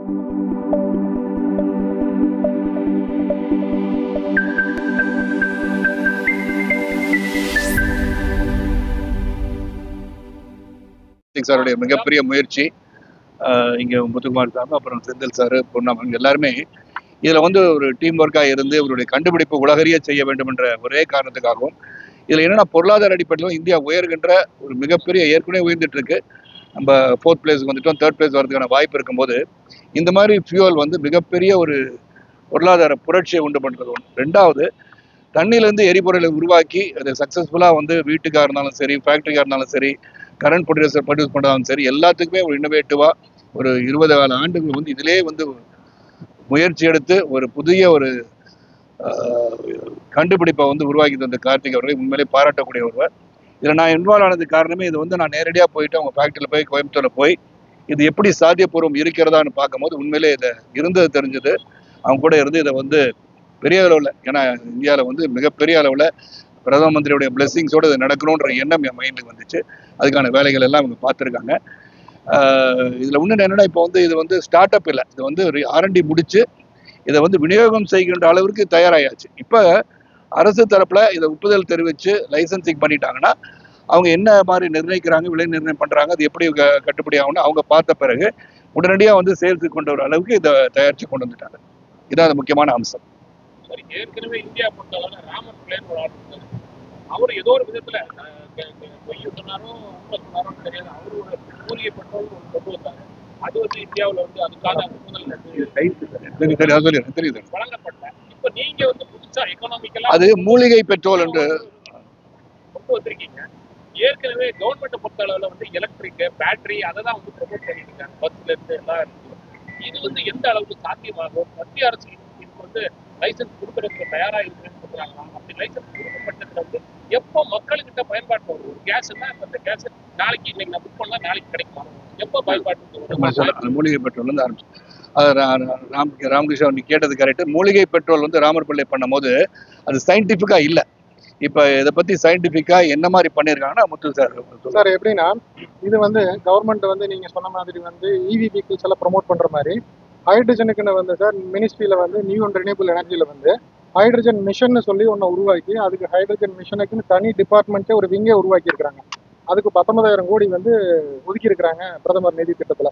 சாருடைய மிகப்பெரிய முயற்சி. இங்கே முத்துக்குமார் சார், அப்புறம் செந்தில் சார், பொன்னாமன் எல்லாருமே இதில் வந்து ஒரு டீம் ஒர்க்காக இருந்து இவருடைய கண்டுபிடிப்பு உலகறிய செய்ய வேண்டும் என்ற ஒரே காரணத்துக்காகவும், இதில் என்னென்னா பொருளாதார அடிப்படையிலும் இந்தியா உயர்கின்ற ஒரு மிகப்பெரிய ஏற்கனவே உயர்ந்துட்டு இருக்கு. நம்ம 4th பிளேஸ் வந்துட்டோம், 3rd பிளேஸ் வரதுக்கான வாய்ப்பு இருக்கும்போது இந்த மாதிரி ஃபியூவல் வந்து மிகப்பெரிய ஒரு பொருளாதார புரட்சியை உண்டு பண்ணுறது ஒன்று. ரெண்டாவது, தண்ணியிலேருந்து எரிபொருளை உருவாக்கி அது சக்ஸஸ்ஃபுல்லாக வந்து வீட்டுக்காக இருந்தாலும் சரி, ஃபேக்ட்ரிக்காக இருந்தாலும் சரி, கரண்ட் ப்ரொடியூஸ் பண்ணாலும் சரி, எல்லாத்துக்குமே ஒரு இன்னோவேட்டிவாக ஒரு 20 ஆண்டுகள் வந்து இதிலே வந்து முயற்சி எடுத்து ஒரு புதிய ஒரு கண்டுபிடிப்பை வந்து உருவாக்கி தந்த கார்த்திக் அவர்களை உண்மையிலே பாராட்டக்கூடிய ஒருவர். இதில் நான் இன்வால்வ் ஆனது காரணமே இது வந்து நான் நேரடியாக போயிட்டு அவங்க ஃபேக்ட்ரியில் போய் கோயம்புத்தூரில் போய் இது எப்படி சாத்தியப்பூர்வம் இருக்கிறதான்னு பார்க்கும்போது உண்மையிலே இதை இருந்தது தெரிஞ்சது. அவங்க கூட இருந்து இதை வந்து பெரிய அளவில், ஏன்னா இந்தியாவில் வந்து மிகப்பெரிய அளவில் பிரதம மந்திரியுடைய பிளெஸிங்ஸோடு இது நடக்கணுன்ற எண்ணம் என் மைண்டுக்கு வந்துச்சு. அதுக்கான வேலைகள் எல்லாம் அவங்க பார்த்துருக்காங்க. இதில் இன்னும் என்னென்னா, இப்போ வந்து இது வந்து ஸ்டார்ட் அப் இல்லை, இது வந்து R&D முடித்து இதை வந்து விநியோகம் செய்கின்ற அளவிற்கு தயாராகியாச்சு. இப்போ அரசு தரப்பில் இதை ஒப்புதல் தெரிவித்து லைசன்சிங் பண்ணிட்டாங்கன்னா அவங்க என்ன மாதிரி நிர்ணயிக்கிறாங்க, விலை நிர்ணயம் பண்ணுறாங்க, அது எப்படி கட்டுப்படி ஆகும்னு அவங்க பார்த்த பிறகு உடனடியாக வந்து சேல்ஸுக்கு கொண்டு வர அளவுக்கு இதை தயாரித்து கொண்டு வந்துட்டாங்க. இதான் அது முக்கியமான அம்சம். சரி, ஏற்கனவே இந்தியா பொறுத்தவரை ராமர் பிள்ளைன்னு ஒரு ஆள் இருந்தார். அவர் ஏதோ ஒரு விதத்தில் பொய்ய சொன்னாரோ உண்மை சொன்னாரோ தெரியாது, அவர் ஒரு மூலிகை பெட்ரோல் கொண்டு வந்தாங்க. அது வந்து இந்தியாவில் வந்து அதுக்கான ஒப்புதல் வழங்கப்பட்ட. இப்போ நீங்க வந்து புதுசா எக்கனாமிக்கலா அது மூலிகை பெட்ரோல் என்று கொண்டு வந்திருக்கீங்க. ஏற்கனவே கவர்மெண்ட்டை பொறுத்த அளவில் வந்து எலக்ட்ரிக் பேட்டரி அதை தான் வந்து ப்ரொமோட் பண்ணிட்டு இருக்காங்க, பஸ்ல இருந்து எல்லாம் இருக்கு. இது வந்து எந்த அளவுக்கு சாத்தியமாகும்? மத்திய அரசு இதுக்கு வந்து லைசன்ஸ் கொடுக்கறதுக்கு தயாராக இருக்குன்னு சொல்றாங்களா? அப்படி லைசன்ஸ் கொடுக்கப்பட்டதுல வந்து எப்போ மக்கள்கிட்ட பயன்பாட்டு வரும்? கேஸ்னா இப்போ இந்த கேஸ் நாளைக்கு இன்னைக்கு நான் புக் பண்ணா நாளைக்கு கிடைக்குமா? எப்போ பயன்பாட்டு? மூலிகை பெட்ரோல் வந்து ஆரம்பிச்சு ராமகிருஷ்ணன் நீ கேட்டது கரெக்ட். மூலிகை பெட்ரோல் வந்து ராமர் பிள்ளை பண்ணும் போது அது சயின்டிஃபிக்கா இல்லை. இப்போ இதை பற்றி சயின்டிஃபிக்காக என்ன மாதிரி பண்ணியிருக்காங்கன்னா முத்து சார் எப்படின்னா, இது வந்து கவர்மெண்ட் வந்து நீங்கள் சொன்ன மாதிரி வந்து EV வெஹிக்கிள்ஸ் எல்லாம் ப்ரொமோட் பண்ணுற மாதிரி ஹைட்ரஜனுக்குன்னு வந்து சார் மினிஸ்ட்ரியில் வந்து நியூ அண்ட் ரினியூபிள் எனர்ஜியில் வந்து ஹைட்ரஜன் மிஷன் சொல்லி ஒன்று உருவாக்கி அதுக்கு ஹைட்ரஜன் மிஷனுக்குன்னு தனி டிபார்ட்மெண்ட்டே ஒரு விங்கே உருவாக்கியிருக்கிறாங்க. அதுக்கு 19,000 கோடி வந்து ஒதுக்கியிருக்கிறாங்க பிரதமர் நிதி திட்டத்தில்.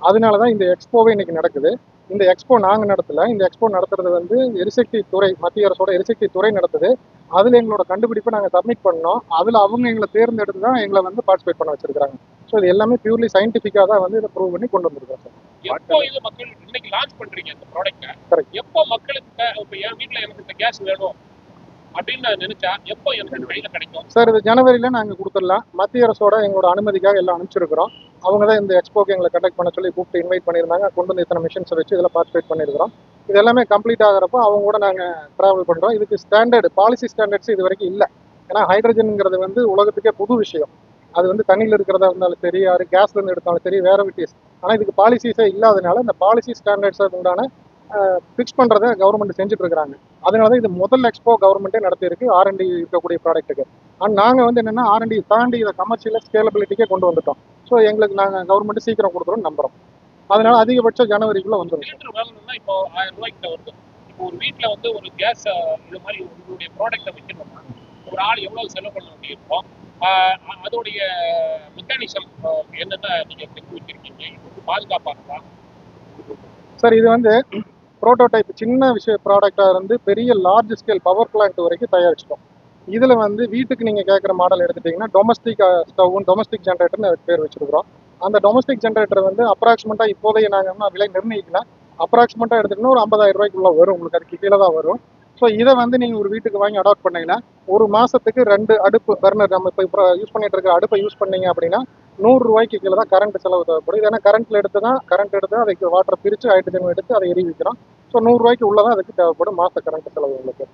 அதனால தான் இந்த எக்ஸ்போவே இன்னைக்கு நடக்குது. இந்த எக்ஸ்போ நாங்கள் நடத்தலை, இந்த எக்ஸ்போ நடத்துறது வந்து எரிசக்தி துறை, மத்திய அரசோட எரிசக்தி துறை நடத்துது. அதில் எங்களோட கண்டுபிடிப்பை நாங்கள் சப்மிட் பண்ணோம். அதில் அவங்க எங்களை தேர்ந்தெடுத்து தான் எங்களை வந்து பார்ட்டிசிபேட் பண்ண வச்சிருக்காங்க. ஸோ இது எல்லாமே பியூர்லி சயின்டிஃபிக்காக தான் வந்து இதை ப்ரூவ் பண்ணி கொண்டு வந்திருக்கோம் சார். எப்போ இது மக்கள் இன்னைக்கு லான்ச் பண்றீங்க இந்த ப்ராடக்ட்டை? கரெக்ட். எப்போ மக்களுக்கு இப்போ என் வீட்டில் எனக்கு இந்த கேஸ் வேணும் அப்படின்னு நான் நினைச்சா எப்போ எனக்கு கையில் கிடைக்கும் சார்? இது ஜனவரியில் நாங்கள் கொடுத்துடலாம். மத்திய அரசோட எங்களோட அனுமதிக்காக எல்லாம் அனுப்பிச்சிருக்கிறோம். அவங்க தான் இந்த எக்ஸ்போக்கு எங்களை கண்டக்ட் பண்ண சொல்லி கூப்பிட்டு இன்வைட் பண்ணியிருந்தாங்க. கொண்டு வந்து இத்தனை மிஷன்ஸை வச்சு இதில் பார்ட்டிசிபேட் பண்ணியிருக்கிறோம். இது எல்லாமே கம்ப்ளீட் ஆகிறப்போ அவங்க கூட நாங்கள் ட்ராவல் பண்ணுறோம். இதுக்கு ஸ்டாண்டர்டு பாலிசி ஸ்டாண்டர்ட்ஸ் இது வரைக்கும் இல்லை. ஏன்னா ஹைட்ரஜனுங்கிறது வந்து உலகத்துக்கே புது விஷயம். அது வந்து தண்ணியில் இருக்கிறதா இருந்தாலும் சரி, யார் கேஸ்லேருந்து எடுத்தாலும் சரி, வேற விட்டிஸ். ஆனால் இதுக்கு பாலிசிஸே இல்லாதனால இந்த பாலிசி ஸ்டாண்டர்ட்ஸை உண்டான ஃபிக்ஸ் பண்ணுறதை கவர்மெண்ட் செஞ்சுட்டு இருக்கிறாங்க. அதனால தான் இது முதல் எக்ஸ்போ கவர்மெண்ட்டே நடத்தியிருக்கு R&D இருக்கக்கூடிய ப்ராடக்ட்டுக்கு. ஆனால் நாங்கள் வந்து என்னென்னா R&D தாண்டி இதை கமர்ஷியலாக ஸ்கேலபிலிட்டிக்கே கொண்டு வந்துட்டோம். ஸோ எங்களுக்கு நாங்கள் கவர்மெண்ட் சீக்கிரம் கொடுக்குறோம்னு நம்புகிறோம். அதனால அதிகபட்சம் ஜனவரிக்குள்ளே வந்துடும். சிலிண்டர் வாங்கணும்னா இப்போ 1000 ரூபாய்க்கு வருது. இப்போ ஒரு வீட்டில் வந்து ஒரு கேஸ் இது மாதிரி உங்களுடைய ப்ராடக்ட்டை வைக்கணும்னா ஒரு ஆள் எவ்வளோ செலவு பண்ண வேண்டியிருக்கோம்? அதோடைய மெக்கானிசம் என்னென்ன நீங்கள் செஞ்சு வச்சிருக்கீங்க? இது பாதுகாப்பானதா சார்? இது வந்து ப்ரோட்டோடைப் சின்ன ப்ராடக்டாக இருந்து பெரிய லார்ஜ் ஸ்கேல் பவர் பிளான்ட் வரைக்கும் தயாரிச்சிட்டோம். இதில் வந்து வீட்டுக்கு நீங்கள் கேட்குற மாடல் எடுத்துட்டிங்கன்னா டொமஸ்டிக் ஸ்டவ்வும் டொமஸ்டிக் ஜென்ரேட்டர்னு அதுக்கு பேர் வச்சுருக்கிறோம். அந்த டொமஸ்டிக் ஜென்ரேட்டர் வந்து அப்ராக்சிமேட்டாக இப்போதைய நாங்கள் விலை நிர்ணயிக்கல, அப்ராக்சிமேட்டாக எடுத்துகிட்டோன்னா ஒரு 50,000 ரூபாய்க்குள்ளே வரும். உங்களுக்கு அதுக்கு கீழே தான் வரும். ஸோ இதை வந்து நீங்கள் ஒரு வீட்டுக்கு வாங்கி அடாப்ட் பண்ணிங்கன்னா ஒரு மாதத்துக்கு 2 அடுப்பு பர்னர், நம்ம இப்போ யூஸ் பண்ணிட்டு இருக்கிற அடுப்பை யூஸ் பண்ணீங்க அப்படின்னா 100 ரூபாய்க்கு கீழே தான் கரண்ட் செலவு தேவைப்படும். ஏன்னா கரண்ட் எடுத்து அதுக்கு வாட்டர் பிரித்து ஹைட்ரஜன் எடுத்து அதை எரிவிக்கிறோம். ஸோ 100 ரூபாய்க்கு உள்ளதான் அதுக்கு தேவைப்படும் மாத கரண்ட் செலவு. உங்களுக்கு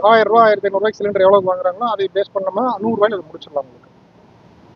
1000 ரூபா 1500 ரூபாய்க்கு சிலிண்டர் எவ்வளோ வாங்குறாங்களோ அதை பேஸ் பண்ணோம்னா 100 ரூபாய்க்கு அது முடிச்சிடலாம் உங்களுக்கு.